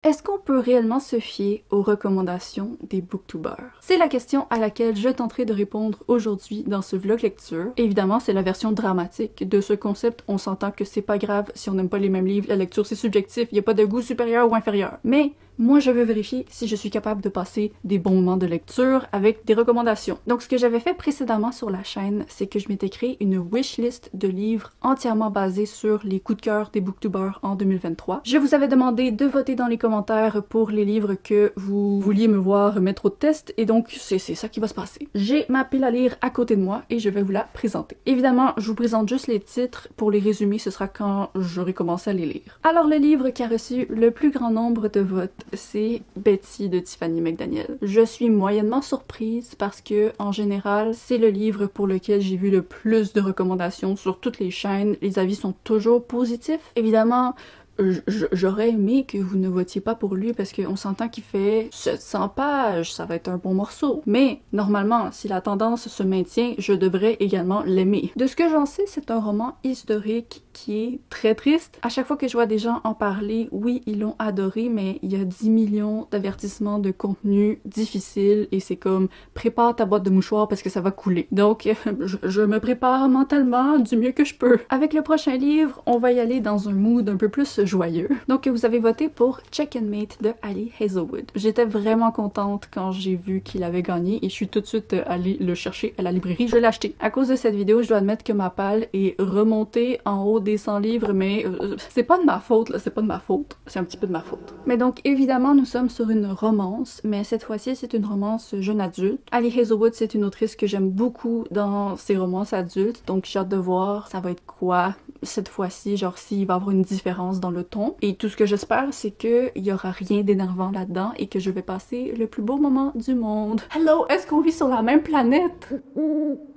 Est-ce qu'on peut réellement se fier aux recommandations des booktubers? C'est la question à laquelle je tenterai de répondre aujourd'hui dans ce vlog lecture. Évidemment, c'est la version dramatique de ce concept. On s'entend que c'est pas grave si on n'aime pas les mêmes livres, la lecture c'est subjectif, il n'y a pas de goût supérieur ou inférieur. Mais moi, je veux vérifier si je suis capable de passer des bons moments de lecture avec des recommandations. Donc, ce que j'avais fait précédemment sur la chaîne, c'est que je m'étais créé une wishlist de livres entièrement basée sur les coups de cœur des booktubers en 2023. Je vous avais demandé de voter dans les commentaires pour les livres que vous vouliez me voir mettre au test, et donc c'est ça qui va se passer. J'ai ma pile à lire à côté de moi et je vais vous la présenter. Évidemment, je vous présente juste les titres. Pour les résumés, ce sera quand j'aurai commencé à les lire. Alors, le livre qui a reçu le plus grand nombre de votes, c'est Betty de Tiffany McDaniel. Je suis moyennement surprise parce que, en général, c'est le livre pour lequel j'ai vu le plus de recommandations sur toutes les chaînes. Les avis sont toujours positifs. Évidemment, j'aurais aimé que vous ne votiez pas pour lui parce qu'on s'entend qu'il fait 700 pages, ça va être un bon morceau. Mais normalement, si la tendance se maintient, je devrais également l'aimer. De ce que j'en sais, c'est un roman historique qui est très triste. À chaque fois que je vois des gens en parler, oui, ils l'ont adoré, mais il y a 10 millions d'avertissements de contenu difficile et c'est comme prépare ta boîte de mouchoirs parce que ça va couler. Donc, je me prépare mentalement du mieux que je peux. Avec le prochain livre, on va y aller dans un mood un peu plus joyeux. Donc, vous avez voté pour Check and Mate de Ali Hazelwood. J'étais vraiment contente quand j'ai vu qu'il avait gagné et je suis tout de suite allée le chercher à la librairie. Je l'ai acheté. À cause de cette vidéo, je dois admettre que ma palle est remontée en haut des 100 livres, mais c'est pas de ma faute, là, c'est pas de ma faute. C'est un petit peu de ma faute. Mais donc, évidemment, nous sommes sur une romance, mais cette fois-ci, c'est une romance jeune adulte. Ali Hazelwood, c'est une autrice que j'aime beaucoup dans ses romances adultes, donc j'ai hâte de voir ça va être quoi cette fois-ci, genre s'il va y avoir une différence dans le ton. Et tout ce que j'espère, c'est qu'il y aura rien d'énervant là-dedans et que je vais passer le plus beau moment du monde. Hello, est-ce qu'on vit sur la même planète?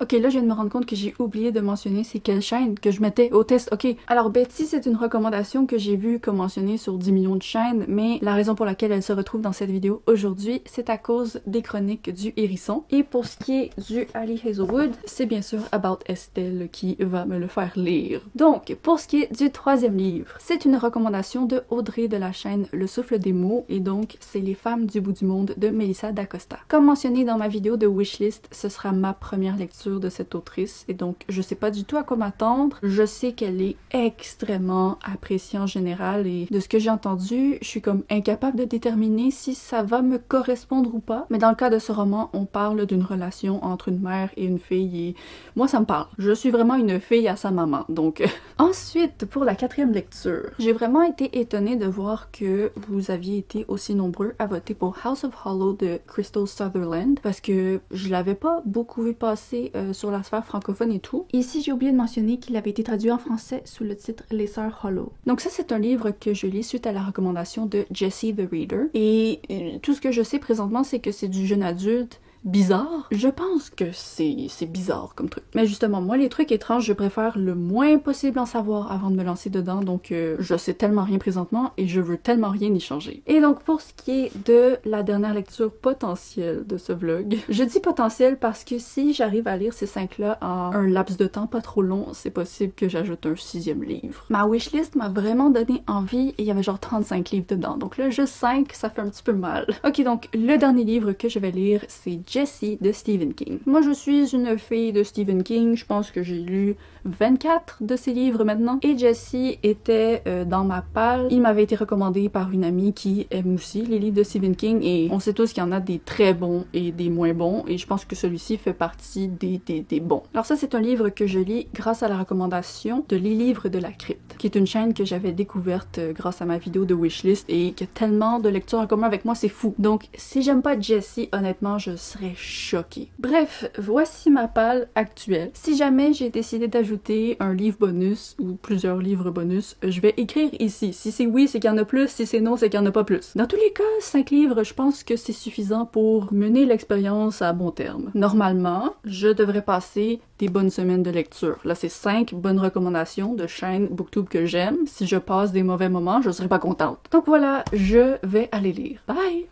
Ok, là, je viens de me rendre compte que j'ai oublié de mentionner c'est quelle chaîne que je mettais au test. Ok, alors Betty, c'est une recommandation que j'ai vue comme mentionnée sur 10 millions de chaînes, mais la raison pour laquelle elle se retrouve dans cette vidéo aujourd'hui, c'est à cause des chroniques du hérisson. Et pour ce qui est du Ali Hazelwood, c'est bien sûr About Estelle qui va me le faire lire. Donc, pour ce qui est du troisième livre, c'est une recommandation de Audrey de la chaîne Le Souffle des mots, et donc c'est Les femmes du bout du monde de Melissa d'Acosta. Comme mentionné dans ma vidéo de wishlist, ce sera ma première lecture de cette autrice, et donc je sais pas du tout à quoi m'attendre. Je sais qu'elle est extrêmement appréciée en général, et de ce que j'ai entendu, je suis comme incapable de déterminer si ça va me correspondre ou pas. Mais dans le cas de ce roman, on parle d'une relation entre une mère et une fille, et moi ça me parle. Je suis vraiment une fille à sa maman, donc... Ensuite, pour la quatrième lecture, j'ai vraiment été étonnée de voir que vous aviez été aussi nombreux à voter pour House of Hollow de Crystal Sutherland, parce que je l'avais pas beaucoup vu passer sur la sphère francophone et tout. Ici, j'ai oublié de mentionner qu'il avait été traduit en français sous le titre Les Sœurs Hollow. Donc ça, c'est un livre que je lis suite à la recommandation de Jessie the Reader, et tout ce que je sais présentement, c'est que c'est du jeune adulte bizarre. Je pense que c'est bizarre comme truc. Mais justement, moi, les trucs étranges, je préfère le moins possible en savoir avant de me lancer dedans, donc je sais tellement rien présentement et je veux tellement rien y changer. Et donc, pour ce qui est de la dernière lecture potentielle de ce vlog, je dis potentielle parce que si j'arrive à lire ces 5-là en un laps de temps pas trop long, c'est possible que j'ajoute un 6e livre. Ma wishlist m'a vraiment donné envie et il y avait genre 35 livres dedans, donc là, juste 5, ça fait un petit peu mal. Ok, donc, le dernier livre que je vais lire, c'est Jessie de Stephen King. Moi, je suis une fille de Stephen King. Je pense que j'ai lu 24 de ses livres maintenant. Et Jessie était dans ma palle. Il m'avait été recommandé par une amie qui aime aussi les livres de Stephen King. Et on sait tous qu'il y en a des très bons et des moins bons. Et je pense que celui-ci fait partie des bons. Alors ça, c'est un livre que je lis grâce à la recommandation de Les Livres de la Crypte, qui est une chaîne que j'avais découverte grâce à ma vidéo de wishlist et qui a tellement de lectures en commun avec moi, c'est fou. Donc, si j'aime pas Jessie, honnêtement, je serais choquée. Bref, voici ma palle actuelle. Si jamais j'ai décidé d'ajouter un livre bonus ou plusieurs livres bonus, je vais écrire ici. Si c'est oui, c'est qu'il y en a plus. Si c'est non, c'est qu'il n'y en a pas plus. Dans tous les cas, 5 livres, je pense que c'est suffisant pour mener l'expérience à bon terme. Normalement, je devrais passer des bonnes semaines de lecture. Là, c'est 5 bonnes recommandations de chaînes booktube que j'aime. Si je passe des mauvais moments, je serai pas contente. Donc voilà, je vais aller lire. Bye!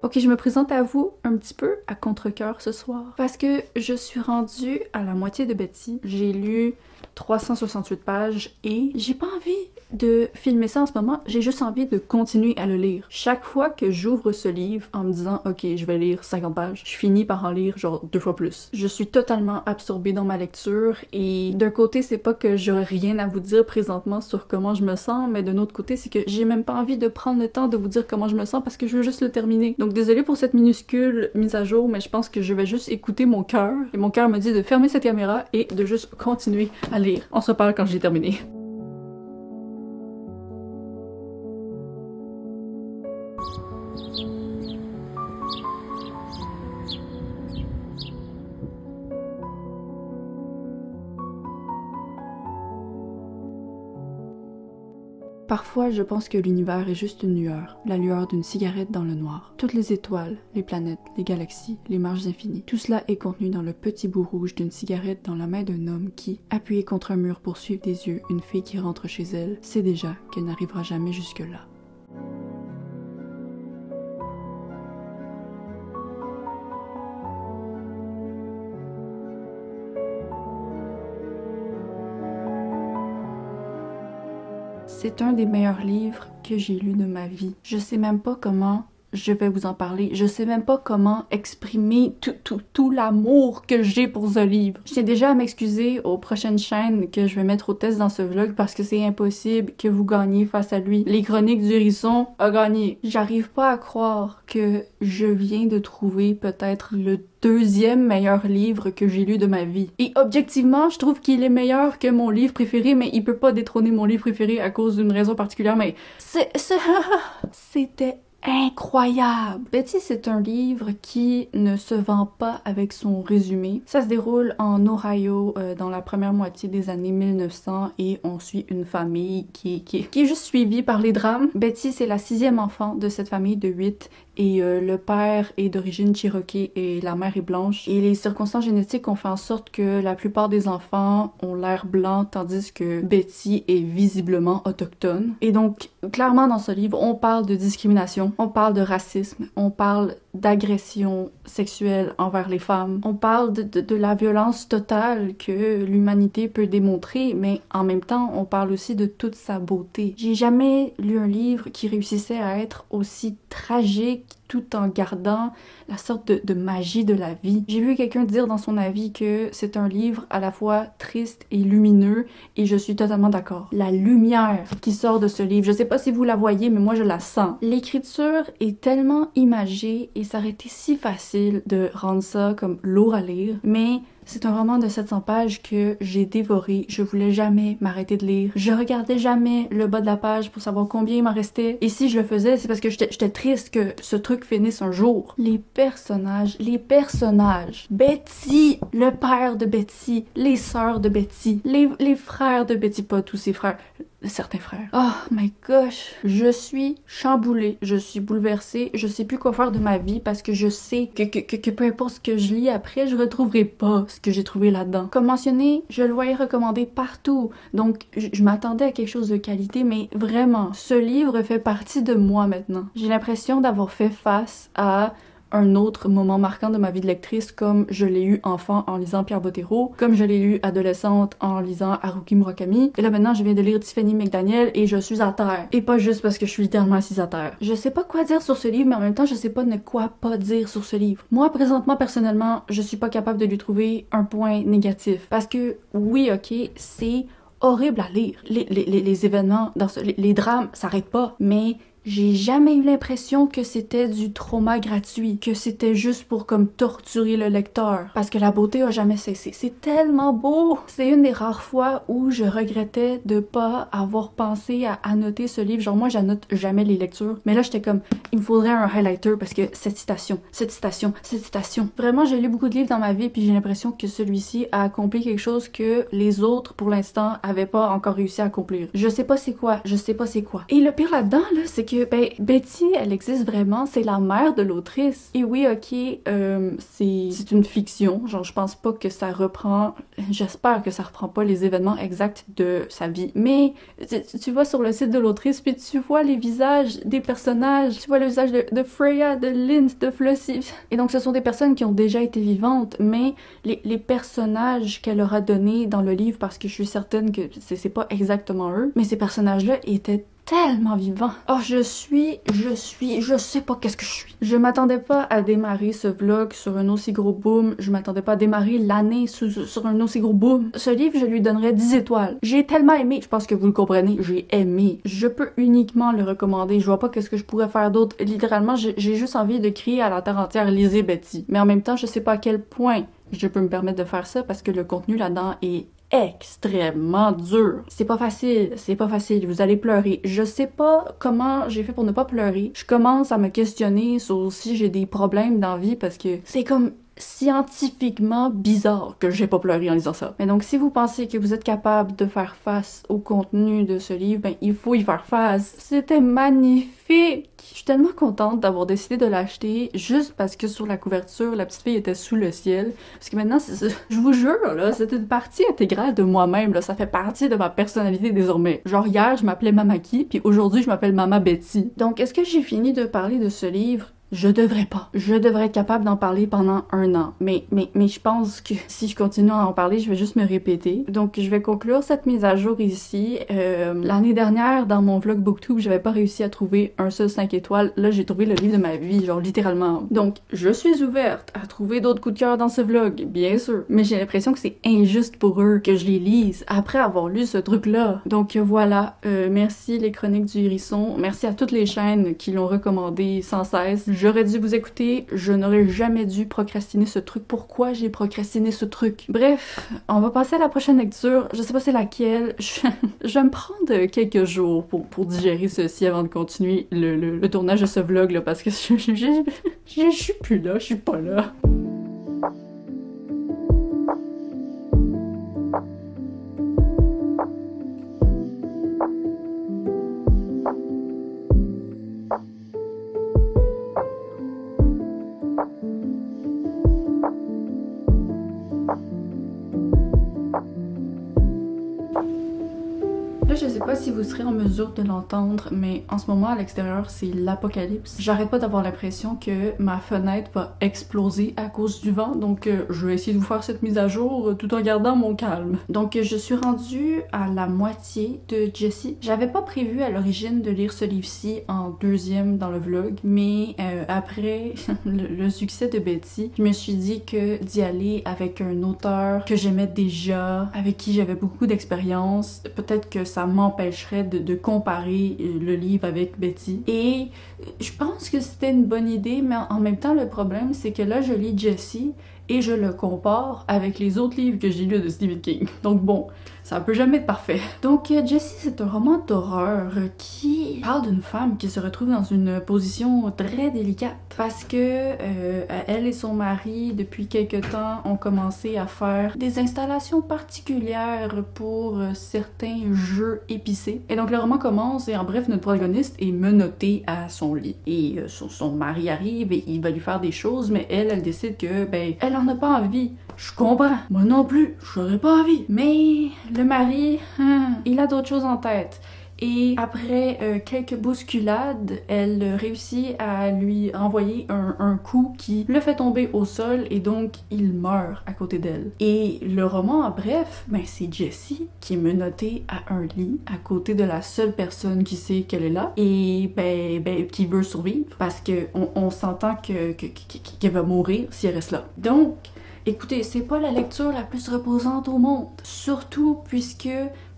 Ok, je me présente à vous un petit peu à contre-cœur ce soir parce que je suis rendue à la moitié de Betsy. J'ai lu 368 pages et j'ai pas envie de filmer ça en ce moment, j'ai juste envie de continuer à le lire. Chaque fois que j'ouvre ce livre en me disant ok, je vais lire 50 pages, je finis par en lire genre 2 fois plus. Je suis totalement absorbée dans ma lecture et d'un côté c'est pas que j'aurais rien à vous dire présentement sur comment je me sens, mais d'un autre côté c'est que j'ai même pas envie de prendre le temps de vous dire comment je me sens parce que je veux juste le terminer. Donc désolée pour cette minuscule mise à jour, mais je pense que je vais juste écouter mon cœur et mon cœur me dit de fermer cette caméra et de juste continuer à lire. On se reparle quand j'ai terminé. Parfois, je pense que l'univers est juste une lueur, la lueur d'une cigarette dans le noir. Toutes les étoiles, les planètes, les galaxies, les marges infinies, tout cela est contenu dans le petit bout rouge d'une cigarette dans la main d'un homme qui, appuyé contre un mur pour suivre des yeux une fille qui rentre chez elle, sait déjà qu'elle n'arrivera jamais jusque-là. C'est un des meilleurs livres que j'ai lu de ma vie. Je sais même pas comment je vais vous en parler. Je sais même pas comment exprimer tout l'amour que j'ai pour ce livre. Je tiens déjà à m'excuser aux prochaines chaînes que je vais mettre au test dans ce vlog parce que c'est impossible que vous gagniez face à lui. Les Chroniques du Hérisson a gagné. J'arrive pas à croire que je viens de trouver peut-être le deuxième meilleur livre que j'ai lu de ma vie. Et objectivement, je trouve qu'il est meilleur que mon livre préféré, mais il peut pas détrôner mon livre préféré à cause d'une raison particulière, mais c'était incroyable! Betsy, c'est un livre qui ne se vend pas avec son résumé. Ça se déroule en Ohio dans la première moitié des années 1900 et on suit une famille qui est juste suivie par les drames. Betsy, c'est la 6e enfant de cette famille de 8 et le père est d'origine cherokee et la mère est blanche. Et les circonstances génétiques ont fait en sorte que la plupart des enfants ont l'air blanc tandis que Betsy est visiblement autochtone. Et donc, clairement dans ce livre, on parle de discrimination, on parle de racisme, on parle d'agression sexuelle envers les femmes. On parle de la violence totale que l'humanité peut démontrer, mais en même temps, on parle aussi de toute sa beauté. J'ai jamais lu un livre qui réussissait à être aussi tragique tout en gardant la sorte de magie de la vie. J'ai vu quelqu'un dire dans son avis que c'est un livre à la fois triste et lumineux et je suis totalement d'accord. La lumière qui sort de ce livre, je sais pas si vous la voyez mais moi je la sens. L'écriture est tellement imagée et ça aurait été si facile de rendre ça comme lourd à lire, mais c'est un roman de 700 pages que j'ai dévoré. Je voulais jamais m'arrêter de lire. Je regardais jamais le bas de la page pour savoir combien il m'en restait. Et si je le faisais, c'est parce que j'étais triste que ce truc finisse un jour. Les personnages. Betsy, le père de Betsy, les sœurs de Betsy, les frères de Betsy, pas tous ses frères. Certains frères. Oh my gosh, je suis chamboulée, je suis bouleversée, je sais plus quoi faire de ma vie parce que je sais que peu importe ce que je lis après, je retrouverai pas ce que j'ai trouvé là-dedans. Comme mentionné, je le voyais recommandé partout, donc je m'attendais à quelque chose de qualité, mais vraiment, ce livre fait partie de moi maintenant. J'ai l'impression d'avoir fait face à un autre moment marquant de ma vie de lectrice, comme je l'ai eu enfant en lisant Pierre Bottero, comme je l'ai eu adolescente en lisant Haruki Murakami, et là maintenant je viens de lire Tiffany McDaniel et je suis à terre. Et pas juste parce que je suis littéralement assise à terre. Je sais pas quoi dire sur ce livre, mais en même temps je sais pas ne quoi pas dire sur ce livre. Moi présentement, personnellement, je suis pas capable de lui trouver un point négatif. Parce que oui, ok, c'est horrible à lire. Les événements, les drames s'arrêtent pas, mais j'ai jamais eu l'impression que c'était du trauma gratuit, que c'était juste pour comme torturer le lecteur, parce que la beauté a jamais cessé. C'est tellement beau! C'est une des rares fois où je regrettais de pas avoir pensé à annoter ce livre. Genre moi j'annote jamais les lectures, mais là j'étais comme, il me faudrait un highlighter parce que cette citation. Vraiment j'ai lu beaucoup de livres dans ma vie puis j'ai l'impression que celui-ci a accompli quelque chose que les autres pour l'instant avaient pas encore réussi à accomplir. Je sais pas c'est quoi. Et le pire là-dedans là, c'est que ben, Betty, elle existe vraiment, c'est la mère de l'autrice. Et oui, ok, c'est une fiction, genre je pense pas que ça reprend, j'espère que ça reprend pas les événements exacts de sa vie. Mais tu vas sur le site de l'autrice, puis tu vois les visages des personnages, tu vois le visage de Freya, de Lind, de Flossie. Et donc ce sont des personnes qui ont déjà été vivantes, mais les personnages qu'elle aura donnés dans le livre, parce que je suis certaine que c'est pas exactement eux, mais ces personnages-là étaient tellement vivants. Oh, je sais pas qu'est-ce que je suis. Je m'attendais pas à démarrer ce vlog sur un aussi gros boom. Je m'attendais pas à démarrer l'année sur un aussi gros boom. Ce livre, je lui donnerais 10 étoiles. J'ai tellement aimé. Je pense que vous le comprenez. J'ai aimé. Je peux uniquement le recommander. Je vois pas qu'est-ce que je pourrais faire d'autre. Littéralement, j'ai juste envie de crier à la terre entière, lisez Betty. Mais en même temps, je sais pas à quel point je peux me permettre de faire ça parce que le contenu là-dedans est extrêmement dur. C'est pas facile, vous allez pleurer. Je sais pas comment j'ai fait pour ne pas pleurer. Je commence à me questionner sur si j'ai des problèmes dans la vie parce que c'est comme scientifiquement bizarre que j'ai pas pleuré en lisant ça. Mais donc si vous pensez que vous êtes capable de faire face au contenu de ce livre, ben il faut y faire face. C'était magnifique! Je suis tellement contente d'avoir décidé de l'acheter juste parce que sur la couverture, la petite fille était sous le ciel. Parce que maintenant, je vous jure, là, c'est une partie intégrale de moi-même, là. Ça fait partie de ma personnalité désormais. Genre hier, je m'appelais Mamaki, puis aujourd'hui, je m'appelle Mama Betty. Donc, est-ce que j'ai fini de parler de ce livre? Je devrais pas. Je devrais être capable d'en parler pendant 1 an. Mais je pense que si je continue à en parler, je vais juste me répéter. Donc, je vais conclure cette mise à jour ici. L'année dernière, dans mon vlog BookTube, j'avais pas réussi à trouver un seul 5 étoiles. Là, j'ai trouvé le livre de ma vie, genre littéralement. Donc, je suis ouverte à trouver d'autres coups de cœur dans ce vlog, bien sûr. Mais j'ai l'impression que c'est injuste pour eux que je les lise après avoir lu ce truc-là. Donc, voilà. Merci les Chroniques du Hérisson. Merci à toutes les chaînes qui l'ont recommandé sans cesse. J'aurais dû vous écouter, je n'aurais jamais dû procrastiner ce truc. Pourquoi j'ai procrastiné ce truc? Bref, on va passer à la prochaine lecture. Je sais pas c'est laquelle. Je vais me prendre quelques jours pour digérer ceci avant de continuer le tournage de ce vlog là, parce que je suis plus là, je suis pas là. Là, je sais pas si vous serez en mesure de l'entendre, mais en ce moment, à l'extérieur, c'est l'apocalypse. J'arrête pas d'avoir l'impression que ma fenêtre va exploser à cause du vent, donc je vais essayer de vous faire cette mise à jour tout en gardant mon calme. Donc, je suis rendue à la moitié de Jessie. J'avais pas prévu à l'origine de lire ce livre-ci en 2e dans le vlog, mais après le succès de Betty, je me suis dit que d'y aller avec un auteur que j'aimais déjà, avec qui j'avais beaucoup d'expérience, peut-être que ça m'empêcherait de comparer le livre avec Betty. Et je pense que c'était une bonne idée, mais en même temps, le problème, c'est que là, je lis Jessie et je le compare avec les autres livres que j'ai lus de Stephen King. Donc bon, ça peut jamais être parfait. Donc Jessie, c'est un roman d'horreur qui parle d'une femme qui se retrouve dans une position très délicate parce que elle et son mari, depuis quelque temps, ont commencé à faire des installations particulières pour certains jeux épicés. Et donc le roman commence et en bref, notre protagoniste est menottée à son lit. Et son mari arrive et il va lui faire des choses, mais elle décide que, ben, elle en a pas envie. Je comprends. Moi non plus, j'aurais pas envie. Mais le mari, il a d'autres choses en tête. Et après quelques bousculades, elle réussit à lui envoyer un coup qui le fait tomber au sol et donc il meurt à côté d'elle. Et le roman, en bref, ben c'est Jessie qui est menottée à un lit à côté de la seule personne qui sait qu'elle est là et ben qui veut survivre parce que on s'entend qu'elle va mourir si elle reste là. Donc, écoutez, c'est pas la lecture la plus reposante au monde, surtout puisque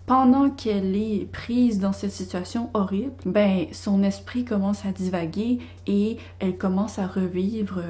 pendant qu'elle est prise dans cette situation horrible, ben son esprit commence à divaguer et elle commence à revivre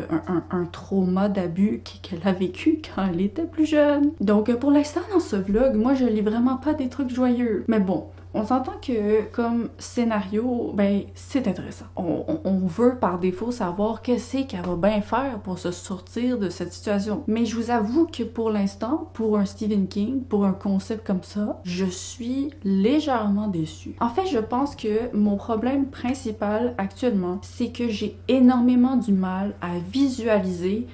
un trauma d'abus qu'elle a vécu quand elle était plus jeune. Donc pour l'instant dans ce vlog, moi je lis vraiment pas des trucs joyeux. Mais bon, On s'entend que comme scénario, ben c'est intéressant. On veut par défaut savoir qu'est-ce qu'elle va bien faire pour se sortir de cette situation. Mais je vous avoue que pour l'instant, pour un Stephen King, pour un concept comme ça, je suis légèrement déçue. En fait, je pense que mon problème principal actuellement, c'est que j'ai énormément du mal à visualiser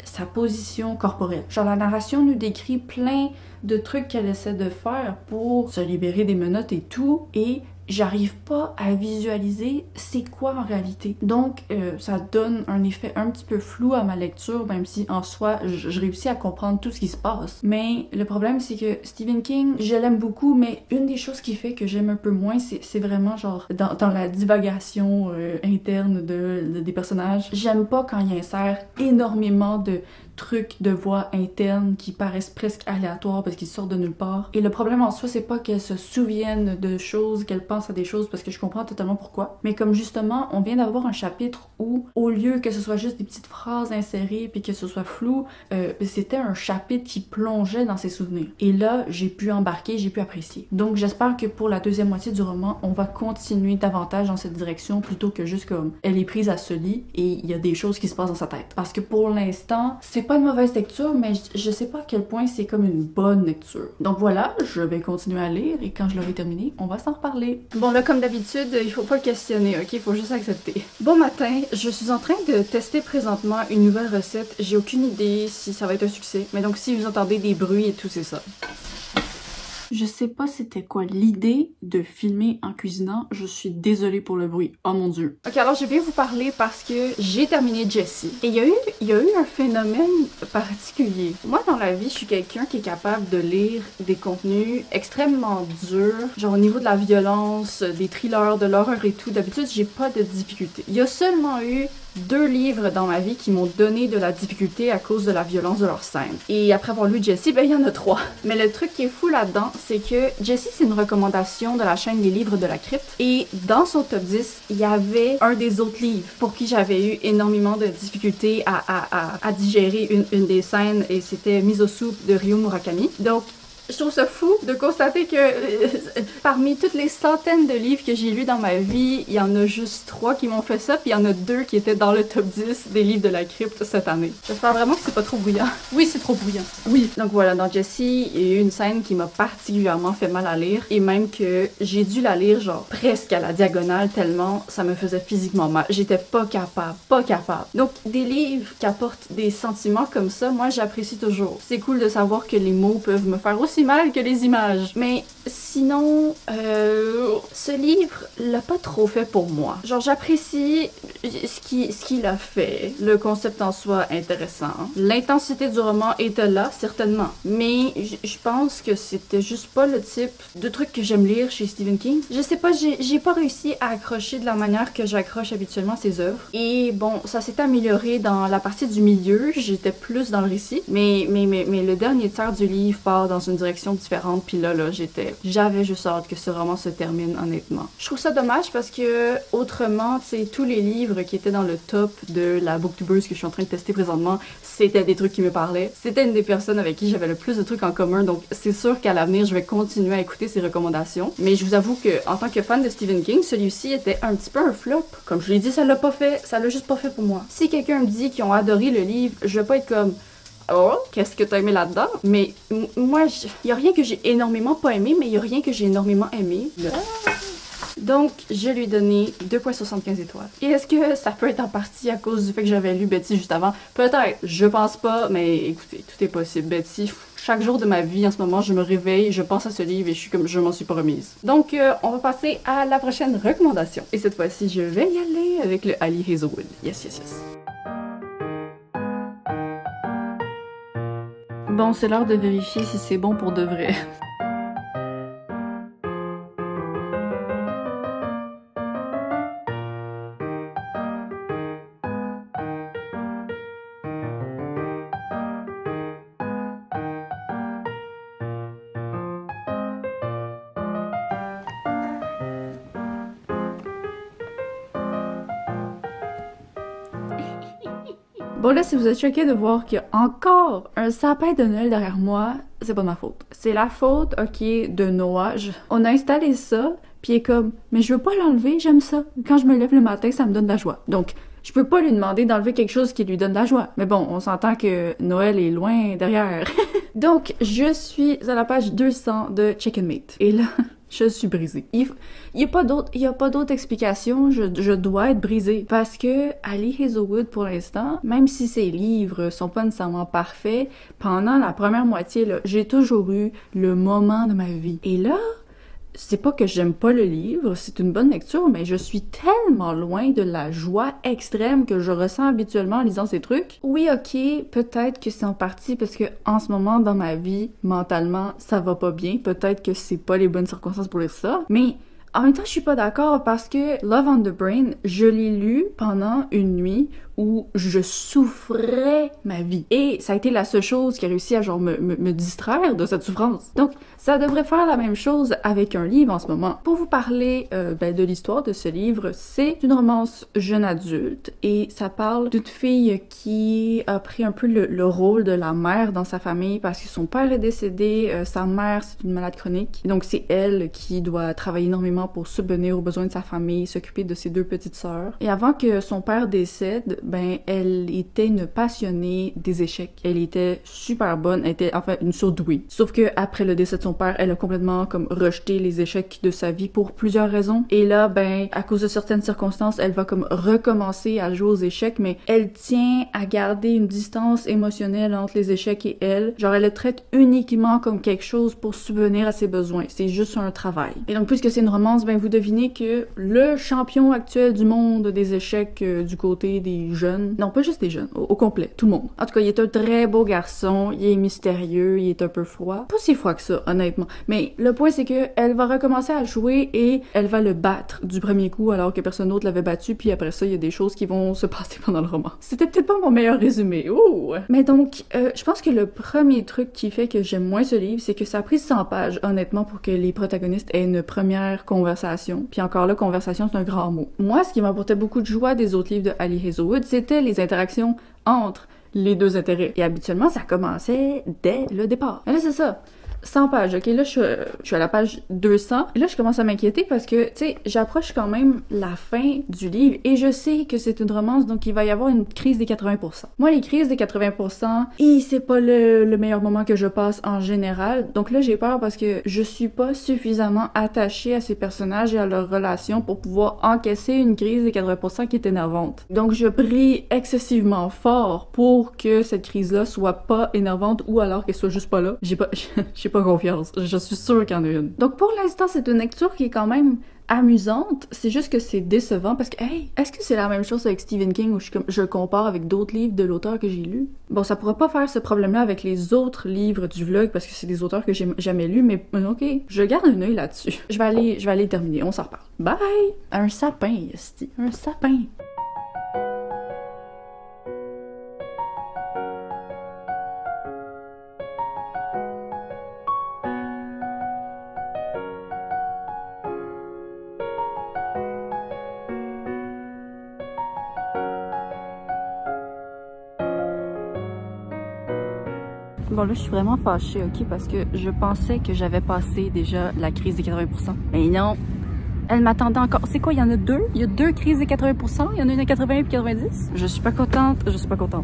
sa position corporelle. Genre la narration nous décrit plein de trucs qu'elle essaie de faire pour se libérer des menottes et tout, et j'arrive pas à visualiser c'est quoi en réalité. Donc ça donne un effet un petit peu flou à ma lecture, même si en soi je réussis à comprendre tout ce qui se passe. Mais le problème c'est que Stephen King, je l'aime beaucoup, mais une des choses qui fait que j'aime un peu moins, c'est vraiment genre dans la divagation interne des personnages. J'aime pas quand il insère énormément de trucs de voix internes qui paraissent presque aléatoires parce qu'ils sortent de nulle part. Et le problème en soi, c'est pas qu'elle se souvienne de choses, qu'elle pense à des choses, parce que je comprends totalement pourquoi. Mais comme justement, on vient d'avoir un chapitre où, au lieu que ce soit juste des petites phrases insérées puis que ce soit flou, c'était un chapitre qui plongeait dans ses souvenirs. Et là, j'ai pu embarquer, j'ai pu apprécier. Donc j'espère que pour la deuxième moitié du roman, on va continuer davantage dans cette direction plutôt que juste comme elle est prise à ce lit et il y a des choses qui se passent dans sa tête. Parce que pour l'instant, c'est pas une mauvaise lecture, mais je sais pas à quel point c'est comme une bonne lecture. Donc voilà, je vais continuer à lire et quand je l'aurai terminé, on va s'en reparler. Bon là, comme d'habitude, il faut pas questionner, ok? Il faut juste accepter. Bon matin, je suis en train de tester présentement une nouvelle recette. J'ai aucune idée si ça va être un succès, mais donc si vous entendez des bruits et tout, c'est ça. Je sais pas c'était quoi l'idée de filmer en cuisinant, je suis désolée pour le bruit, oh mon dieu. Ok, alors je vais vous parler parce que j'ai terminé Jessie. Et il y a eu un phénomène particulier. Moi dans la vie, je suis quelqu'un qui est capable de lire des contenus extrêmement durs, genre au niveau de la violence, des thrillers, de l'horreur et tout. D'habitude, j'ai pas de difficulté. Il y a seulement eu 2 livres dans ma vie qui m'ont donné de la difficulté à cause de la violence de leurs scènes. Et après avoir lu Jessie, ben il y en a 3. Mais le truc qui est fou là-dedans, c'est que Jessie, c'est une recommandation de la chaîne des livres de la crypte. Et dans son top 10, il y avait un des autres livres pour qui j'avais eu énormément de difficultés à digérer une des scènes, et c'était Miso Soup de Ryo Murakami. Donc, je trouve ça fou de constater que parmi toutes les centaines de livres que j'ai lus dans ma vie, il y en a juste 3 qui m'ont fait ça, puis il y en a 2 qui étaient dans le top 10 des livres de la crypte cette année. J'espère vraiment que c'est pas trop bouillant. Oui, c'est trop bouillant. Oui. Donc voilà, dans Jessie, il y a eu une scène qui m'a particulièrement fait mal à lire, et même que j'ai dû la lire genre presque à la diagonale tellement ça me faisait physiquement mal. J'étais pas capable. Donc des livres qui apportent des sentiments comme ça, moi j'apprécie toujours. C'est cool de savoir que les mots peuvent me faire aussi mal que les images. Mais sinon, ce livre l'a pas trop fait pour moi. Genre, j'apprécie ce qu'il a fait. Le concept en soi intéressant. L'intensité du roman était là, certainement. Mais je pense que c'était juste pas le type de truc que j'aime lire chez Stephen King. Je sais pas, j'ai pas réussi à accrocher de la manière que j'accroche habituellement ses œuvres. Et bon, ça s'est amélioré dans la partie du milieu. J'étais plus dans le récit. Mais le dernier tiers du livre part dans une direction différente, puis là j'avais juste hâte que ce roman se termine, honnêtement. Je trouve ça dommage parce que autrement, tu sais, tous les livres qui étaient dans le top de la booktubeuse que je suis en train de tester présentement, c'était des trucs qui me parlaient. C'était une des personnes avec qui j'avais le plus de trucs en commun, donc c'est sûr qu'à l'avenir, je vais continuer à écouter ses recommandations. Mais je vous avoue que en tant que fan de Stephen King, celui-ci était un petit peu un flop. Comme je l'ai dit, ça l'a juste pas fait pour moi. Si quelqu'un me dit qu'ils ont adoré le livre, je vais pas être comme oh, qu'est-ce que t'as aimé là-dedans? Mais moi, y a rien que j'ai énormément pas aimé, mais y a rien que j'ai énormément aimé. Donc, je lui ai donné 2,75 étoiles. Et est-ce que ça peut être en partie à cause du fait que j'avais lu Betty juste avant? Peut-être, je pense pas, mais écoutez, tout est possible. Betty, chaque jour de ma vie en ce moment, je me réveille, je pense à ce livre et je suis comme, je m'en suis pas remise. Donc, on va passer à la prochaine recommandation. Et cette fois-ci, je vais y aller avec le Ali Hazelwood. Yes. Bon, c'est l'heure de vérifier si c'est bon pour de vrai. Bon là, si vous êtes choqués de voir qu'il y a encore un sapin de Noël derrière moi, c'est pas ma faute. C'est la faute, ok, de Noah. On a installé ça, puis il est comme, mais je veux pas l'enlever, j'aime ça. Quand je me lève le matin, ça me donne de la joie. Donc, je peux pas lui demander d'enlever quelque chose qui lui donne de la joie. Mais bon, on s'entend que Noël est loin derrière. Donc, je suis à la page 200 de Chicken Mate. Et là, je suis brisée. Il y a pas d'autre explication, je dois être brisée. Parce que Ali Hazelwood, pour l'instant, même si ses livres sont pas nécessairement parfaits, pendant la première moitié, là, j'ai toujours eu le moment de ma vie. Et là, c'est pas que j'aime pas le livre, c'est une bonne lecture, mais je suis tellement loin de la joie extrême que je ressens habituellement en lisant ces trucs. Oui, ok, peut-être que c'est en partie parce que en ce moment dans ma vie, mentalement, ça va pas bien. Peut-être que c'est pas les bonnes circonstances pour lire ça, mais en même temps, je suis pas d'accord parce que Love on the Brain, je l'ai lu pendant une nuit où je souffrais ma vie. Et ça a été la seule chose qui a réussi à genre me distraire de cette souffrance. Donc, ça devrait faire la même chose avec un livre en ce moment. Pour vous parler de l'histoire de ce livre, c'est une romance jeune adulte et ça parle d'une fille qui a pris un peu le rôle de la mère dans sa famille parce que son père est décédé, sa mère c'est une malade chronique. Donc c'est elle qui doit travailler énormément pour subvenir aux besoins de sa famille, s'occuper de ses 2 petites sœurs. Et avant que son père décède, ben elle était une passionnée des échecs. Elle était super bonne, elle était enfin une surdouée. Sauf que après le décès de son père, elle a complètement comme rejeté les échecs de sa vie pour plusieurs raisons. Et là, ben à cause de certaines circonstances, elle va comme recommencer à jouer aux échecs, mais elle tient à garder une distance émotionnelle entre les échecs et elle. Genre elle le traite uniquement comme quelque chose pour subvenir à ses besoins. C'est juste un travail. Et donc puisque c'est une romance, ben vous devinez que le champion actuel du monde des échecs du côté des jeunes, non pas juste des jeunes, au complet, tout le monde. En tout cas, il est un très beau garçon, il est mystérieux, il est un peu froid. Pas si froid que ça, honnêtement. Mais le point c'est que elle va recommencer à jouer et elle va le battre du premier coup alors que personne d'autre l'avait battu, puis après ça, il y a des choses qui vont se passer pendant le roman. C'était peut-être pas mon meilleur résumé. Ouh! Mais donc, je pense que le premier truc qui fait que j'aime moins ce livre, c'est que ça a pris 100 pages, honnêtement, pour que les protagonistes aient une première conversation. Puis encore là, conversation, c'est un grand mot. Moi, ce qui m'apportait beaucoup de joie des autres livres de Ali Hazelwood, c'était les interactions entre les 2 intérêts. Et habituellement, ça commençait dès le départ. Mais là, c'est ça. 100 pages, ok? Là, je suis à la page 200. Et là, je commence à m'inquiéter parce que, tu sais, j'approche quand même la fin du livre et je sais que c'est une romance, donc il va y avoir une crise des 80%. Moi, les crises des 80%, c'est pas le meilleur moment que je passe en général. Donc là, j'ai peur parce que je suis pas suffisamment attachée à ces personnages et à leurs relations pour pouvoir encaisser une crise des 80% qui est énervante. Donc, je prie excessivement fort pour que cette crise-là soit pas énervante ou alors qu'elle soit juste pas là. J'ai pas confiance. Je suis sûre qu'il y en a une. Donc pour l'instant, c'est une lecture qui est quand même amusante. C'est juste que c'est décevant parce que, hey, est-ce que c'est la même chose avec Stephen King où je compare avec d'autres livres de l'auteur que j'ai lus? Bon, ça pourra pas faire ce problème-là avec les autres livres du vlog parce que c'est des auteurs que j'ai jamais lus, mais ok, je garde un œil là-dessus. Je vais aller terminer. On s'en reparle. Bye! Un sapin, esti. Un sapin. Bon là, je suis vraiment fâchée, ok, parce que je pensais que j'avais passé déjà la crise des 80%. Mais non, elle m'attendait encore. C'est quoi, il y en a 2? Il y a 2 crises des 80%? Il y en a une à 80 et 90? Je suis pas contente, je suis pas contente.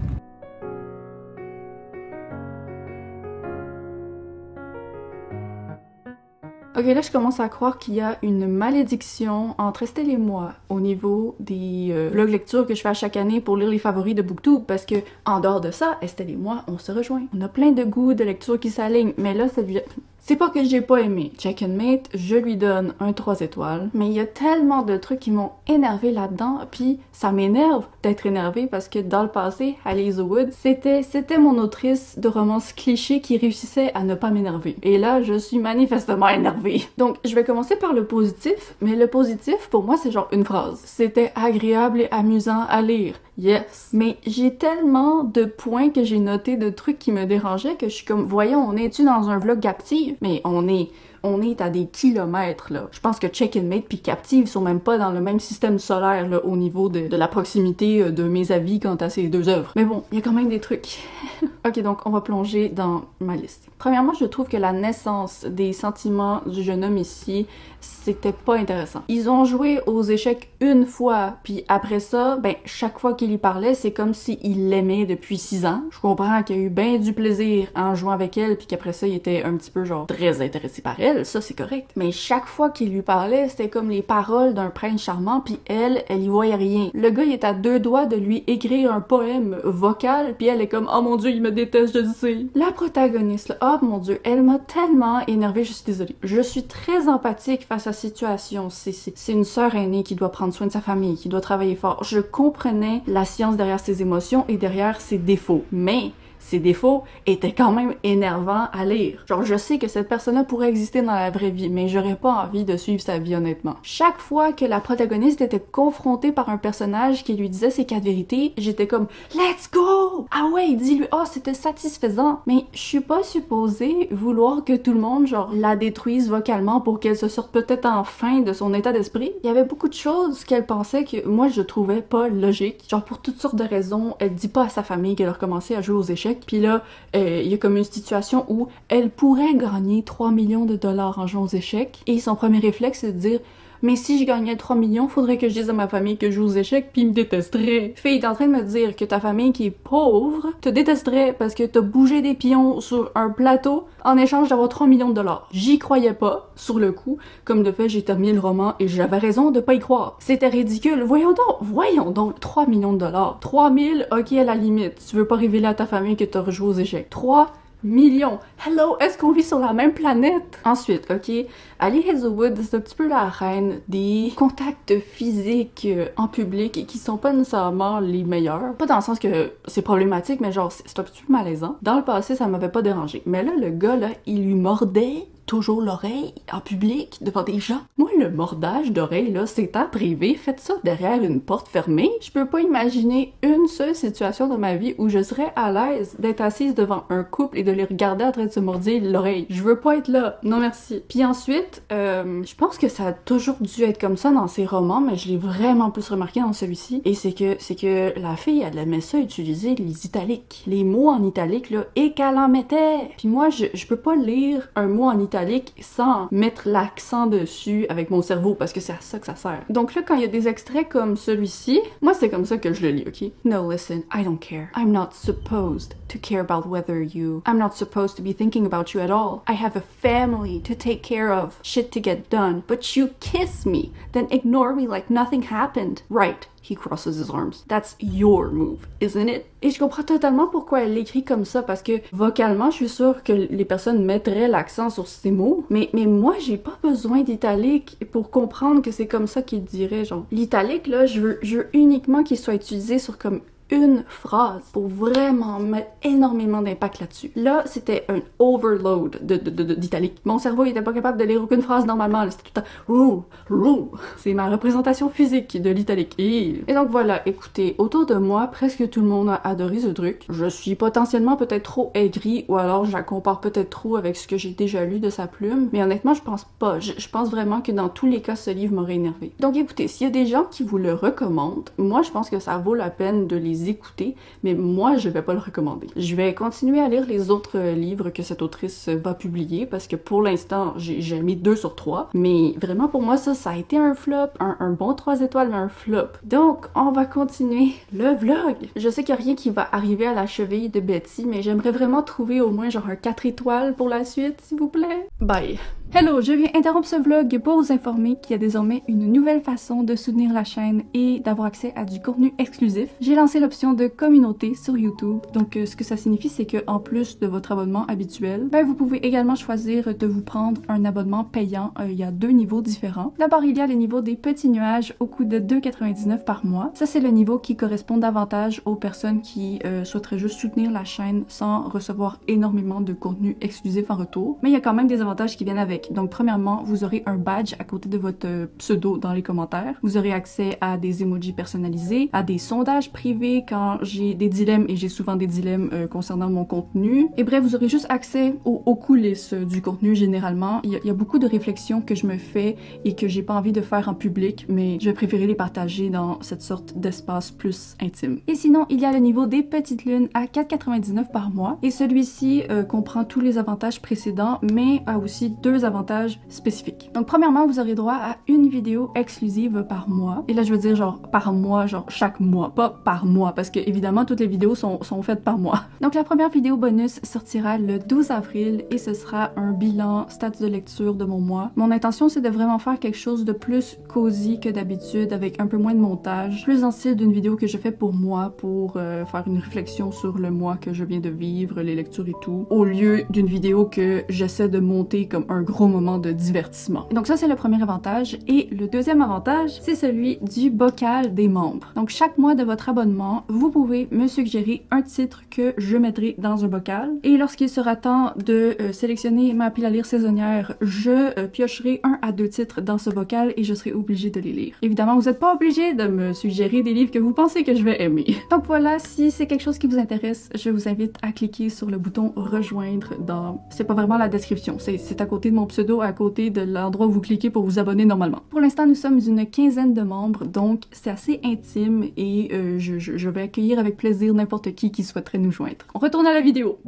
Ok, là, je commence à croire qu'il y a une malédiction entre Estelle et moi au niveau des vlogs lecture que je fais à chaque année pour lire les favoris de Booktube parce que, en dehors de ça, Estelle et moi, on se rejoint. On a plein de goûts de lecture qui s'alignent, mais là, c'est pas que j'ai pas aimé. Chicken Mate, je lui donne un 3 étoiles, mais il y a tellement de trucs qui m'ont énervé là-dedans, puis ça m'énerve d'être énervée parce que dans le passé, Ali Hazelwood, c'était mon autrice de romance cliché qui réussissait à ne pas m'énerver. Et là, je suis manifestement énervée. Donc, je vais commencer par le positif, mais le positif, pour moi, c'est genre une phrase. C'était agréable et amusant à lire. Yes. Mais j'ai tellement de points que j'ai notés de trucs qui me dérangeaient que je suis comme, voyons, on est-tu dans un vlog Captive? Mais on est à des kilomètres, là. Je pense que Chicken Mate puis Captive sont même pas dans le même système solaire, là, au niveau de la proximité de mes avis quant à ces 2 œuvres. Mais bon, il y a quand même des trucs. Ok, donc on va plonger dans ma liste. Premièrement, je trouve que la naissance des sentiments du jeune homme ici, c'était pas intéressant. Ils ont joué aux échecs une fois, puis après ça, ben chaque fois qu'il y parlait, c'est comme s'il l'aimait depuis 6 ans. Je comprends qu'il a eu bien du plaisir en jouant avec elle, puis qu'après ça, il était un petit peu genre très intéressé par elle, ça c'est correct. Mais chaque fois qu'il lui parlait, c'était comme les paroles d'un prince charmant, puis elle y voyait rien. Le gars, il est à 2 doigts de lui écrire un poème vocal, puis elle est comme « Oh mon Dieu, il me déteste, je le sais. » La protagoniste, là, oh mon Dieu, elle m'a tellement énervée, je suis désolée. Je suis très empathique face à la situation. C'est une sœur aînée qui doit prendre soin de sa famille, qui doit travailler fort. Je comprenais la science derrière ses émotions et derrière ses défauts. Mais ses défauts étaient quand même énervants à lire. Genre, je sais que cette personne-là pourrait exister dans la vraie vie, mais j'aurais pas envie de suivre sa vie honnêtement. Chaque fois que la protagoniste était confrontée par un personnage qui lui disait ses 4 vérités, j'étais comme « Let's go! Ah ouais, dis-lui, oh, c'était satisfaisant! » Mais je suis pas supposée vouloir que tout le monde, genre, la détruise vocalement pour qu'elle se sorte peut-être enfin de son état d'esprit. Il y avait beaucoup de choses qu'elle pensait que moi je trouvais pas logiques. Genre, pour toutes sortes de raisons, elle dit pas à sa famille qu'elle a recommencé à jouer aux échecs. Puis là, il y a comme une situation où elle pourrait gagner 3 millions de dollars en jouant aux échecs. Et son premier réflexe, c'est de dire « Mais si je gagnais 3 millions, faudrait que je dise à ma famille que je joue aux échecs, puis ils me détesteraient. » Fille, t'es en train de me dire que ta famille qui est pauvre te détesterait parce que t'as bougé des pions sur un plateau en échange d'avoir 3 millions de dollars. J'y croyais pas, sur le coup. Comme de fait, j'ai terminé le roman et j'avais raison de pas y croire. C'était ridicule. Voyons donc, 3 millions de dollars. 3 000, ok, à la limite. Tu veux pas révéler à ta famille que t'as rejoué aux échecs. 3 millions. Hello, est-ce qu'on vit sur la même planète? Ensuite, ok, Ali Hazelwood, c'est un petit peu la reine des contacts physiques en public qui sont pas nécessairement les meilleurs. Pas dans le sens que c'est problématique, mais genre, c'est un petit peu malaisant. Dans le passé, ça m'avait pas dérangé. Mais là, le gars, là, il lui mordait toujours l'oreille en public devant des gens. Moi, le mordage d'oreille, là, c'est en privé. Faites ça derrière une porte fermée. Je peux pas imaginer une seule situation dans ma vie où je serais à l'aise d'être assise devant un couple et de les regarder en train de se mordiller l'oreille. Je veux pas être là. Non, merci. Puis ensuite, je pense que ça a toujours dû être comme ça dans ses romans, mais je l'ai vraiment plus remarqué dans celui-ci. Et c'est que la fille, elle aimait ça utiliser les italiques. Les mots en italique, là, et qu'elle en mettait. Puis moi, je peux pas lire un mot en italique sans mettre l'accent dessus avec mon cerveau parce que c'est à ça que ça sert. Donc là, quand il y a des extraits comme celui-ci, moi c'est comme ça que je le lis, ok? No, listen, I don't care. I'm not supposed to care about whether you... I'm not supposed to be thinking about you at all. I have a family to take care of, shit to get done. But you kiss me, then ignore me like nothing happened. Right. He crosses his arms. That's your move, isn't it? Et je comprends totalement pourquoi elle l'écrit comme ça, parce que vocalement, je suis sûre que les personnes mettraient l'accent sur ces mots, mais moi, j'ai pas besoin d'italique pour comprendre que c'est comme ça qu'il dirait, genre. L'italique, là, je veux uniquement qu'il soit utilisé sur comme une phrase pour vraiment mettre énormément d'impact là-dessus. Là, c'était un overload d'italique. Mon cerveau, il était pas capable de lire aucune phrase normalement. C'était tout le temps C'est ma représentation physique de l'italique. Et donc voilà, écoutez, autour de moi, presque tout le monde a adoré ce truc. Je suis potentiellement peut-être trop aigrie, ou alors je la compare peut-être trop avec ce que j'ai déjà lu de sa plume, mais honnêtement, je pense pas. Je pense vraiment que dans tous les cas, ce livre m'aurait énervé. Donc écoutez, s'il y a des gens qui vous le recommandent, moi je pense que ça vaut la peine de les écouter, mais moi je vais pas le recommander. Je vais continuer à lire les autres livres que cette autrice va publier parce que pour l'instant j'ai mis 2 sur 3, mais vraiment pour moi ça a été un flop, un bon 3 étoiles mais un flop. Donc on va continuer le vlog. Je sais qu'il y a rien qui va arriver à la cheville de Betty, mais j'aimerais vraiment trouver au moins genre un 4 étoiles pour la suite s'il vous plaît. Bye! Hello, je viens interrompre ce vlog pour vous informer qu'il y a désormais une nouvelle façon de soutenir la chaîne et d'avoir accès à du contenu exclusif. J'ai lancé l'option de communauté sur YouTube. Donc ce que ça signifie, c'est que en plus de votre abonnement habituel, vous pouvez également choisir de vous prendre un abonnement payant. Il y a 2 niveaux différents. D'abord, il y a le niveau des petits nuages au coût de 2,99 par mois. Ça, c'est le niveau qui correspond davantage aux personnes qui souhaiteraient juste soutenir la chaîne sans recevoir énormément de contenu exclusif en retour. Mais il y a quand même des avantages qui viennent avec. avec. Donc premièrement, vous aurez un badge à côté de votre pseudo dans les commentaires. Vous aurez accès à des emojis personnalisés, à des sondages privés quand j'ai des dilemmes, et j'ai souvent des dilemmes concernant mon contenu. Et bref, vous aurez juste accès aux coulisses du contenu généralement. Il y a beaucoup de réflexions que je me fais et que j'ai pas envie de faire en public, mais je vais préférer les partager dans cette sorte d'espace plus intime. Et sinon, il y a le niveau des petites lunes à 4,99 par mois, et celui-ci comprend tous les avantages précédents, mais a aussi 2 avantages spécifiques. Donc premièrement, vous aurez droit à une vidéo exclusive par mois, et là je veux dire genre par mois, genre chaque mois, pas par mois, parce que évidemment toutes les vidéos sont faites par mois. Donc la première vidéo bonus sortira le 12 avril, et ce sera un bilan stats de lecture de mon mois. Mon intention, c'est de vraiment faire quelque chose de plus cosy que d'habitude, avec un peu moins de montage, plus dans le style d'une vidéo que je fais pour moi, pour faire une réflexion sur le mois que je viens de vivre, les lectures et tout, au lieu d'une vidéo que j'essaie de monter comme un gros moment de divertissement. Donc ça, c'est le premier avantage. Et le deuxième avantage, c'est celui du bocal des membres. Donc chaque mois de votre abonnement, vous pouvez me suggérer un titre que je mettrai dans un bocal, et lorsqu'il sera temps de sélectionner ma pile à lire saisonnière, je piocherai 1 à 2 titres dans ce bocal et je serai obligée de les lire. Évidemment, vous n'êtes pas obligé de me suggérer des livres que vous pensez que je vais aimer. Donc voilà, si c'est quelque chose qui vous intéresse, je vous invite à cliquer sur le bouton rejoindre dans... C'est pas vraiment la description, c'est à côté de mon pseudo, à côté de l'endroit où vous cliquez pour vous abonner normalement. Pour l'instant, nous sommes une quinzaine de membres, donc c'est assez intime, et je vais accueillir avec plaisir n'importe qui souhaiterait nous joindre. On retourne à la vidéo.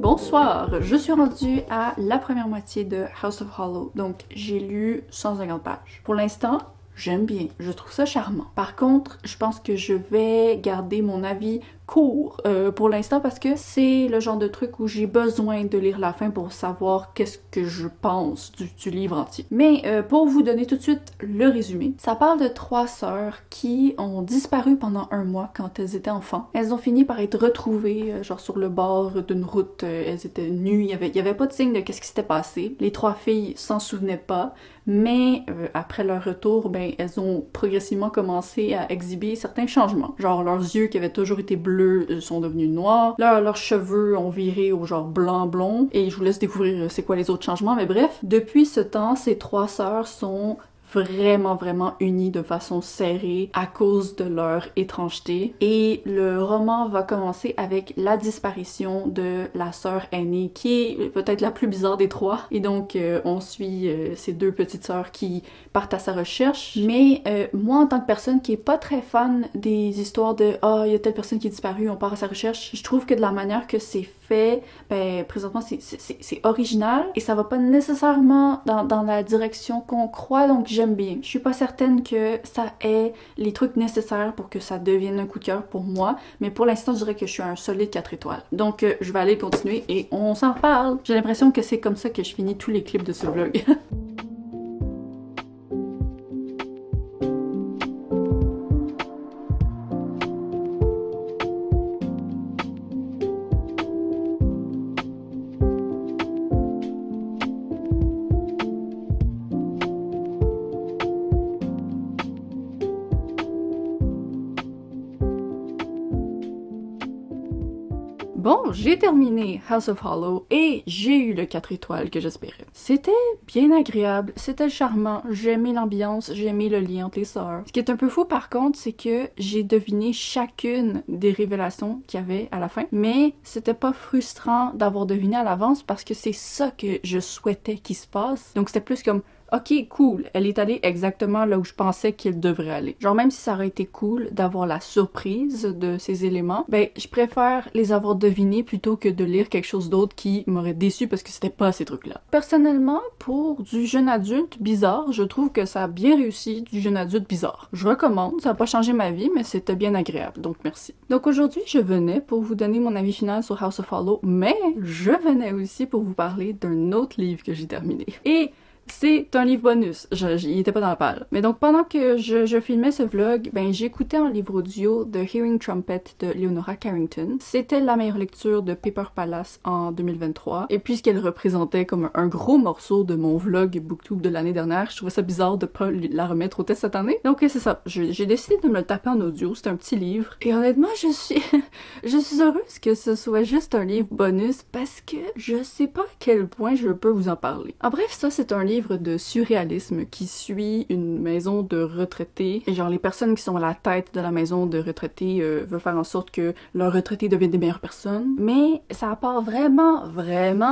Bonsoir, je suis rendue à la première moitié de House of Hollow, donc j'ai lu 150 pages. Pour l'instant, j'aime bien, je trouve ça charmant. Par contre, je pense que je vais garder mon avis court pour l'instant, parce que c'est le genre de truc où j'ai besoin de lire la fin pour savoir qu'est-ce que je pense du livre entier. Mais pour vous donner tout de suite le résumé, ça parle de 3 sœurs qui ont disparu pendant 1 mois quand elles étaient enfants. Elles ont fini par être retrouvées genre sur le bord d'une route, elles étaient nues, il y avait pas de signe de qu'est-ce qui s'était passé. Les 3 filles s'en souvenaient pas, mais après leur retour, ben elles ont progressivement commencé à exhiber certains changements. Genre leurs yeux qui avaient toujours été bleus sont devenus noirs, leurs cheveux ont viré au genre blanc-blond, et je vous laisse découvrir c'est quoi les autres changements, mais bref, depuis ce temps, ces 3 sœurs sont vraiment unies de façon serrée à cause de leur étrangeté. Et le roman va commencer avec la disparition de la sœur aînée, qui est peut-être la plus bizarre des 3. Et donc on suit ces 2 petites sœurs qui partent à sa recherche. Mais moi, en tant que personne qui est pas très fan des histoires de « Ah, il y a telle personne qui est disparue, on part à sa recherche », je trouve que de la manière que c'est fait, ben présentement c'est original, et ça va pas nécessairement dans la direction qu'on croit, donc j'aime bien. Je suis pas certaine que ça ait les trucs nécessaires pour que ça devienne un coup de cœur pour moi, mais pour l'instant je dirais que je suis à un solide 4 étoiles. Donc je vais aller continuer et on s'en reparle. J'ai l'impression que c'est comme ça que je finis tous les clips de ce vlog. Bon, j'ai terminé House of Hollow et j'ai eu le 4 étoiles que j'espérais. C'était bien agréable, c'était charmant, j'aimais l'ambiance, j'aimais le lien entre les sœurs. Ce qui est un peu fou par contre, c'est que j'ai deviné chacune des révélations qu'il y avait à la fin, mais c'était pas frustrant d'avoir deviné à l'avance parce que c'est ça que je souhaitais qu'il se passe. Donc c'était plus comme ok, cool, elle est allée exactement là où je pensais qu'elle devrait aller. Genre même si ça aurait été cool d'avoir la surprise de ces éléments, ben je préfère les avoir devinés plutôt que de lire quelque chose d'autre qui m'aurait déçu parce que c'était pas ces trucs-là. Personnellement, pour du jeune adulte bizarre, je trouve que ça a bien réussi du jeune adulte bizarre. Je recommande, ça a pas changé ma vie, mais c'était bien agréable, donc merci. Donc aujourd'hui, je venais pour vous donner mon avis final sur House of Hollow, mais je venais aussi pour vous parler d'un autre livre que j'ai terminé. Et C'est un livre bonus. Il était pas dans la palle. Mais donc, pendant que je filmais ce vlog, ben, j'écoutais en livre audio The Hearing Trumpet de Leonora Carrington. C'était la meilleure lecture de Paper Palace en 2023. Et puisqu'elle représentait comme un gros morceau de mon vlog BookTube de l'année dernière, je trouvais ça bizarre de pas la remettre au test cette année. Donc, c'est ça. J'ai décidé de me le taper en audio. C'est un petit livre. Et honnêtement, je suis heureuse que ce soit juste un livre bonus parce que je sais pas à quel point je peux vous en parler. En bref, ça, c'est un livre de surréalisme qui suit une maison de retraités. Et genre, les personnes qui sont à la tête de la maison de retraités veulent faire en sorte que leurs retraités deviennent des meilleures personnes. Mais ça part vraiment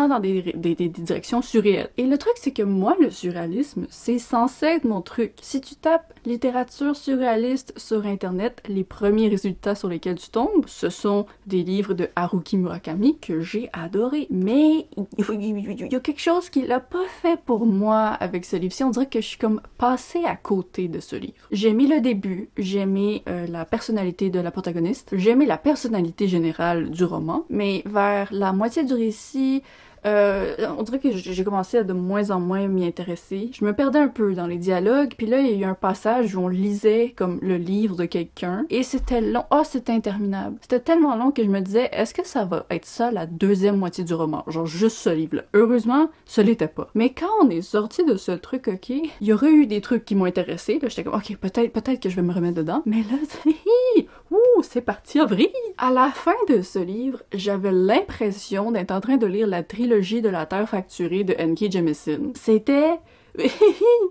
dans des directions surréelles. Et le truc, c'est que moi, le surréalisme, c'est censé être mon truc. Si tu tapes littérature surréaliste sur Internet, les premiers résultats sur lesquels tu tombes, ce sont des livres de Haruki Murakami que j'ai adoré. Mais il y a quelque chose qui l'a pas fait pour moi avec ce livre-ci. On dirait que je suis comme passée à côté de ce livre. J'ai aimé le début, j'ai aimé la personnalité de la protagoniste, j'ai aimé la personnalité générale du roman, mais vers la moitié du récit, on dirait que j'ai commencé à de moins en moins m'y intéresser. Je me perdais un peu dans les dialogues, puis là, il y a eu un passage où on lisait comme le livre de quelqu'un, et c'était long. Ah, c'était interminable. C'était tellement long que je me disais, est-ce que ça va être ça la deuxième moitié du roman? Genre juste ce livre-là. Heureusement, ce l'était pas. Mais quand on est sorti de ce truc, ok, il y aurait eu des trucs qui m'ont intéressé. Là, j'étais comme, ok, peut-être que je vais me remettre dedans. Mais là, c'est parti en vrille! À la fin de ce livre, j'avais l'impression d'être en train de lire la trilogie de la Terre fracturée de N.K. Jemisin. C'était...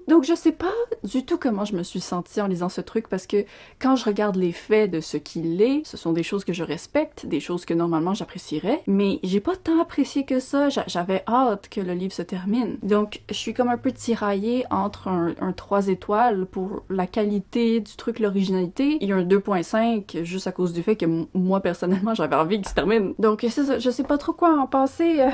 Donc je sais pas du tout comment je me suis sentie en lisant ce truc parce que quand je regarde les faits de ce qu'il est, ce sont des choses que je respecte, des choses que normalement j'apprécierais, mais j'ai pas tant apprécié que ça, j'avais hâte que le livre se termine. Donc je suis comme un peu tiraillée entre un 3 étoiles pour la qualité du truc, l'originalité, et un 2.5 juste à cause du fait que moi personnellement j'avais envie qu'il se termine. Donc c'est ça, je sais pas trop quoi en penser,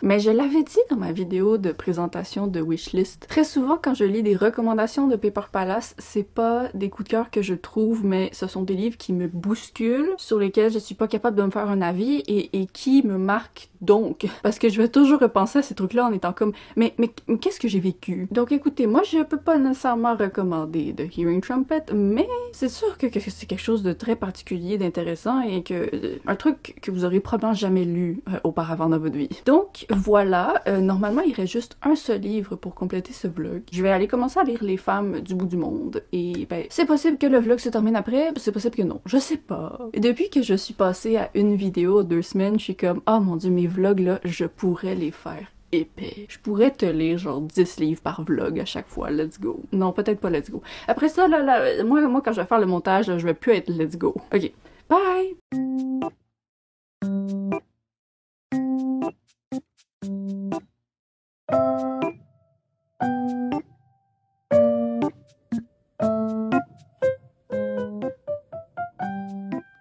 mais je l'avais dit dans ma vidéo de présentation de Wishlist. Très souvent, quand je lis des recommandations de Paper Palace, c'est pas des coups de cœur que je trouve, mais ce sont des livres qui me bousculent, sur lesquels je suis pas capable de me faire un avis et qui me marquent donc. Parce que je vais toujours repenser à ces trucs-là en étant comme, mais qu'est-ce que j'ai vécu? Donc écoutez, moi je peux pas nécessairement recommander The Hearing Trumpet, mais c'est sûr que c'est quelque chose de très particulier, d'intéressant et que un truc que vous aurez probablement jamais lu auparavant dans votre vie. Donc voilà, normalement il reste juste un seul livre pour compléter ce vlog. Je vais aller commencer à lire Les femmes du bout du monde et ben c'est possible que le vlog se termine après, c'est possible que non, je sais pas. Et depuis que je suis passée à une vidéo 2 semaines, je suis comme oh mon dieu, mes vlogs là, je pourrais les faire épais. Je pourrais te lire genre 10 livres par vlog à chaque fois, let's go. Non, peut-être pas let's go. Après ça, là moi quand je vais faire le montage, là, je vais plus être let's go. Ok, bye!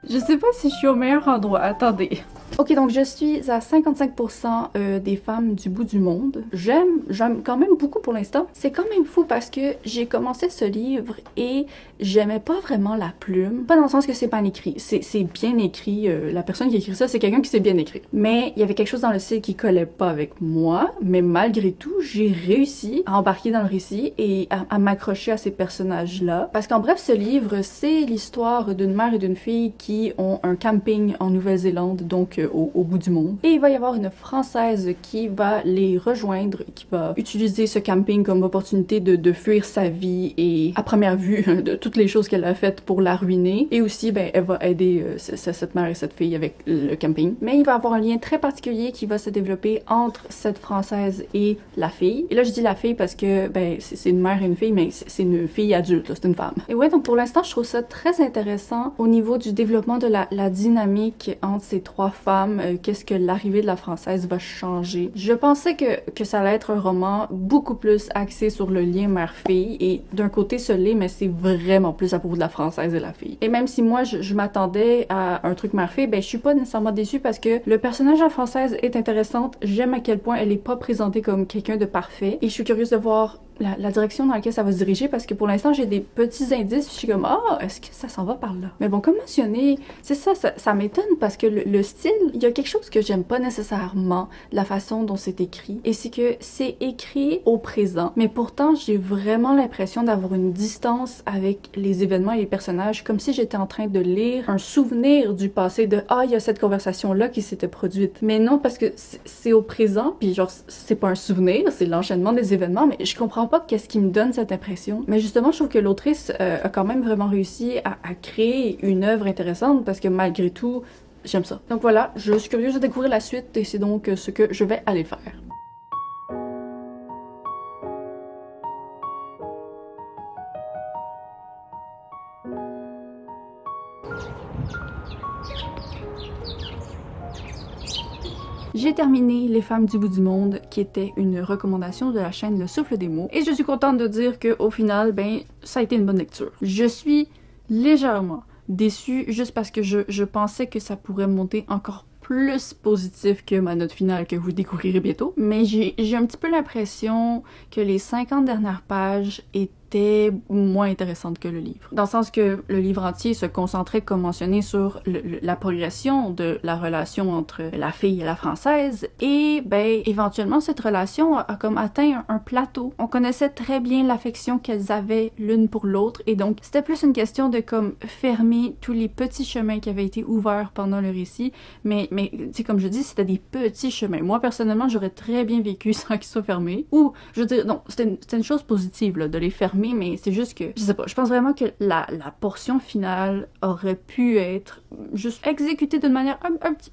Je sais pas si je suis au meilleur endroit, attendez. Ok, donc je suis à 55% des femmes du bout du monde. J'aime quand même beaucoup pour l'instant. C'est quand même fou parce que j'ai commencé ce livre et j'aimais pas vraiment la plume. Pas dans le sens que c'est pas écrit, c'est bien écrit. La personne qui écrit ça, c'est quelqu'un qui sait bien écrire. Mais il y avait quelque chose dans le style qui collait pas avec moi. Mais malgré tout, j'ai réussi à embarquer dans le récit et à m'accrocher à ces personnages-là. Parce qu'en bref, ce livre, c'est l'histoire d'une mère et d'une fille qui ont un camping en Nouvelle-Zélande, donc au bout du monde. Et il va y avoir une Française qui va les rejoindre, qui va utiliser ce camping comme opportunité de fuir sa vie et à première vue de toutes les choses qu'elle a faites pour la ruiner. Et aussi, ben, elle va aider cette mère et cette fille avec le camping. Mais il va y avoir un lien très particulier qui va se développer entre cette Française et la fille. Et là, je dis la fille parce que, ben, c'est une mère et une fille, mais c'est une fille adulte, c'est une femme. Et ouais, donc pour l'instant, je trouve ça très intéressant au niveau du développement de la dynamique entre ces trois femmes. Qu'est-ce que l'arrivée de la Française va changer. Je pensais que ça allait être un roman beaucoup plus axé sur le lien mère-fille et d'un côté ce l'est, mais c'est vraiment plus à propos de la Française et la fille. Et même si moi je m'attendais à un truc mère-fille, ben je suis pas nécessairement déçue parce que le personnage de la Française est intéressante. J'aime à quel point elle est pas présentée comme quelqu'un de parfait et je suis curieuse de voir la direction dans laquelle ça va se diriger parce que pour l'instant j'ai des petits indices, je suis comme ah, est-ce que ça s'en va par là? Mais bon, comme mentionné, c'est ça m'étonne parce que le style, il y a quelque chose que j'aime pas nécessairement de la façon dont c'est écrit, et c'est que c'est écrit au présent, mais pourtant j'ai vraiment l'impression d'avoir une distance avec les événements et les personnages, comme si j'étais en train de lire un souvenir du passé de ah, il y a cette conversation là qui s'était produite. Mais non, parce que c'est au présent, puis genre c'est pas un souvenir, c'est l'enchaînement des événements, mais je comprends pas qu'est-ce qui me donne cette impression. Mais justement, je trouve que l'autrice a quand même vraiment réussi à créer une œuvre intéressante parce que malgré tout, j'aime ça. Donc voilà, je suis curieuse de découvrir la suite et c'est donc ce que je vais aller faire. J'ai terminé Les femmes du bout du monde, qui était une recommandation de la chaîne Le Souffle des mots, et je suis contente de dire qu'au final, ben, ça a été une bonne lecture. Je suis légèrement déçue, juste parce que je pensais que ça pourrait monter encore plus positif que ma note finale que vous découvrirez bientôt, mais j'ai un petit peu l'impression que les 50 dernières pages étaient moins intéressantes que le livre. Dans le sens que le livre entier se concentrait, comme mentionné, sur la progression de la relation entre la fille et la française, et ben éventuellement cette relation a comme atteint un plateau. On connaissait très bien l'affection qu'elles avaient l'une pour l'autre, et donc c'était plus une question de comme fermer tous les petits chemins qui avaient été ouverts pendant le récit, mais tu sais, comme je dis, c'était des petits chemins. Moi personnellement, j'aurais très bien vécu sans qu'ils soient fermés, ou je veux dire, non, c'était une chose positive là, de les fermer, mais c'est juste que, je sais pas, je pense vraiment que la portion finale aurait pu être juste exécutée d'une manière un petit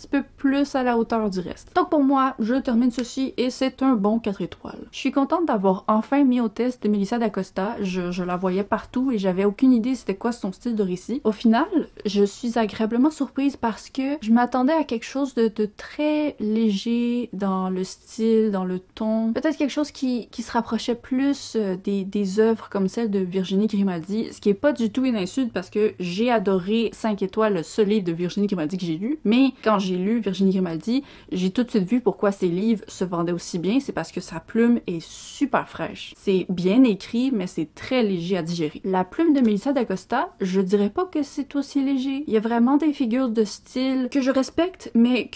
peu plus à la hauteur du reste. Donc pour moi, je termine ceci et c'est un bon 4 étoiles. Je suis contente d'avoir enfin mis au test Melissa d'Acosta. Je la voyais partout et j'avais aucune idée c'était quoi son style de récit. Au final, je suis agréablement surprise parce que je m'attendais à quelque chose de très léger dans le style, dans le ton. Peut-être quelque chose qui se rapprochait plus des œuvres comme celle de Virginie Grimaldi, ce qui est pas du tout une insulte parce que j'ai adoré 5 étoiles, le seul livre de Virginie Grimaldi que j'ai lu, mais quand j'ai lu Virginie Grimaldi, j'ai tout de suite vu pourquoi ses livres se vendaient aussi bien, c'est parce que sa plume est super fraîche. C'est bien écrit, mais c'est très léger à digérer. La plume de Melissa d'Acosta, je dirais pas que c'est aussi léger. Il y a vraiment des figures de style que je respecte, mais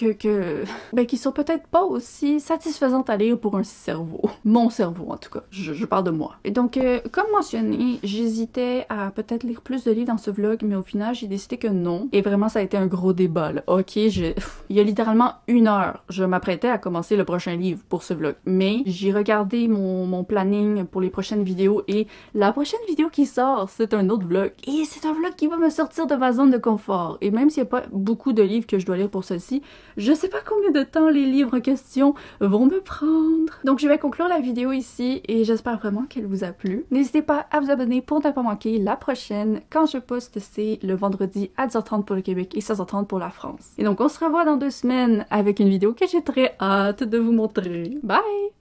ben, qui sont peut-être pas aussi satisfaisantes à lire pour un cerveau. Mon cerveau, en tout cas. Je parle de moi. Et donc, comme mentionné, j'hésitais à peut-être lire plus de livres dans ce vlog, mais au final, j'ai décidé que non. Et vraiment, ça a été un gros débat, là. Ok, il y a littéralement 1 heure, je m'apprêtais à commencer le prochain livre pour ce vlog, mais j'ai regardé mon planning pour les prochaines vidéos et la prochaine vidéo qui sort, c'est un autre vlog. Et c'est un vlog qui va me sortir de ma zone de confort. Et même s'il n'y a pas beaucoup de livres que je dois lire pour celle-ci, je sais pas combien de temps les livres en question vont me prendre. Donc je vais conclure la vidéo ici et j'espère vraiment qu'elle vous a plu. N'hésitez pas à vous abonner pour ne pas manquer la prochaine. Quand je poste, c'est le vendredi à 10h30 pour le Québec et 16h30 pour la France. Et donc on se revoit dans 2 semaines avec une vidéo que j'ai très hâte de vous montrer. Bye!